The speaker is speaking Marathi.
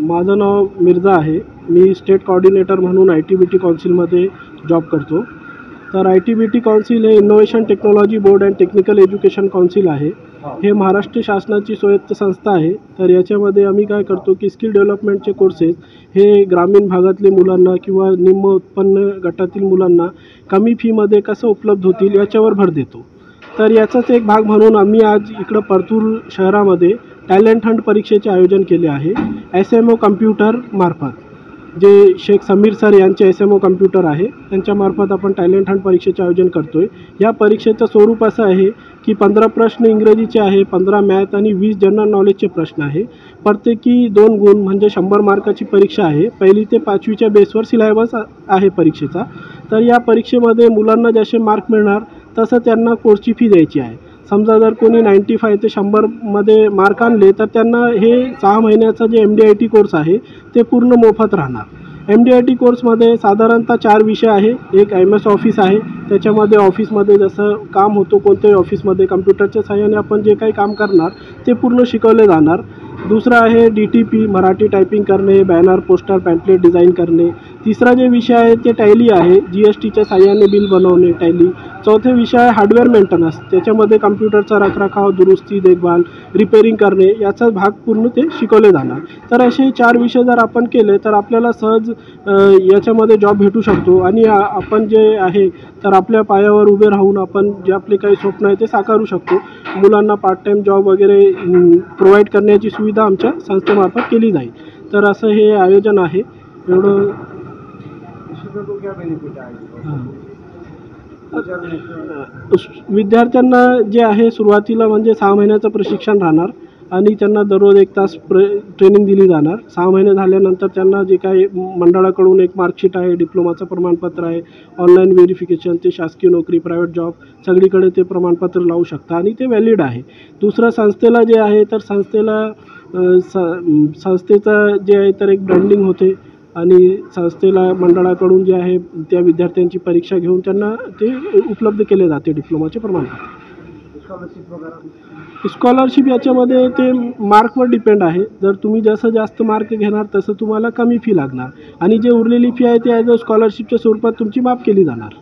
माझं नाव मिर्झा आहे. मी स्टेट कोऑर्डिनेटर म्हणून ITBT काउन्सिलमध्ये जॉब करतो. तर ITBT काउन्सिल हे innovation technology board and technical education council आहे. हे महाराष्ट्र शासनाची स्वायत्त संस्था आहे. तर याच्यामध्ये आम्ही काय करतो की स्किल डेव्हलपमेंटचे कोर्सेस हे ग्रामीण भागातले मुलांना किंवा निम्न उत्पन्न गटातील मुलांना कमी फीमध्ये कसं उपलब्ध होतील याच्यावर भर देतो. तर याचाच एक भाग म्हणून आम्ही आज इकडं परतूर शहरामध्ये टॅलेंट हंट परीक्षेचे आयोजन केले आहे. SMO कम्प्युटर मार्फत, जे शेख समीर सर यांचे SMO कम्प्युटर आहे त्यांच्यामार्फत आपण टॅलेंट हंट परीक्षेचे आयोजन करतो आहे. या परीक्षेचं स्वरूप असं आहे की 15 प्रश्न इंग्रजीचे आहे, 15 मॅथ आणि 20 जनरल नॉलेजचे प्रश्न आहे. प्रत्येकी 2 गुण म्हणजे 100 मार्काची परीक्षा आहे. 1ली ते 5वीच्या बेसवर सिलेबस आहे परीक्षेचा. तर या परीक्षेमध्ये मुलांना जसे मार्क मिळणार तसं त्यांना कोर्सची फी द्यायची आहे. समजा जर कोणी 95 ते 100मध्ये मार्क आणले तर त्यांना हे 6 महिन्याचा जे MDIT कोर्स आहे ते पूर्ण मोफत राहणार. MDIT कोर्समध्ये साधारणतः 4 विषय आहे. एक MS ऑफिस आहे, त्याच्यामध्ये ऑफिसमध्ये जसं काम होतं कोणत्याही ऑफिसमध्ये कम्प्युटरच्या सहाय्याने आपण जे काही काम करणार ते पूर्ण शिकवले जाणार. दुसरा आहे DTP मराठी टायपिंग करणे, बॅनर पोस्टर पॅम्पलेट डिझाईन करणे. तिसरा जे विषय आहे ते टॅली आहे, GSTच्या सहाय्याने बिल बनवणे टॅली. चौथे विषय आहे हार्डवेअर मेंटेनन्स, त्याच्यामध्ये कम्प्युटरचा रखरखाव, दुरुस्ती, देखभाल, रिपेअरिंग करणे याचा भाग पूर्ण ते शिकवले जाणार. तर असे 4 विषय जर आपण केले तर आपल्याला सहज याच्यामध्ये जॉब भेटू शकतो आणि आपण जे आहे तर आपल्या पायावर उभे राहून आपण जे आपले काही स्वप्न आहे ते साकारू शकतो. मुलांना पार्ट टाईम जॉब वगैरे प्रोव्हाइड करण्याची सुविधा आमच्या संस्थेमार्फत केली जाईल. तर असं हे आयोजन आहे. एवढं विद्यार्थ्यांना जे आहे सुरुवातीला म्हणजे 6 महिन्याचं प्रशिक्षण राहणार आणि त्यांना दररोज 1 तास ट्रेनिंग दिली जाणार. 6 महिने झाल्यानंतर त्यांना जे काही मंडळाकडून एक मार्कशीट आहे, डिप्लोमाचं प्रमाणपत्र आहे, ऑनलाईन व्हेरिफिकेशन, ते शासकीय नोकरी, प्रायव्हेट जॉब सगळीकडे ते प्रमाणपत्र लावू शकता आणि ते व्हॅलिड आहे. दुसरं संस्थेला जे आहे तर संस्थेला संस्थेचं जे आहे तर एक ब्रँडिंग होते आणि संस्थेला मंडळाकडून जे आहे त्या विद्यार्थ्यांची परीक्षा घेऊन त्यांना ते उपलब्ध केले जाते डिप्लोमाचे प्रमाणपत्र. स्कॉलरशिप याच्यामध्ये ते मार्कवर डिपेंड आहे. जर तुम्ही जसं जास्त मार्क घेणार तसं तुम्हाला कमी फी लागणार आणि जे उरलेली फी आहे ती ॲज अ स्कॉलरशिपच्या स्वरूपात तुमची माफ केली जाणार.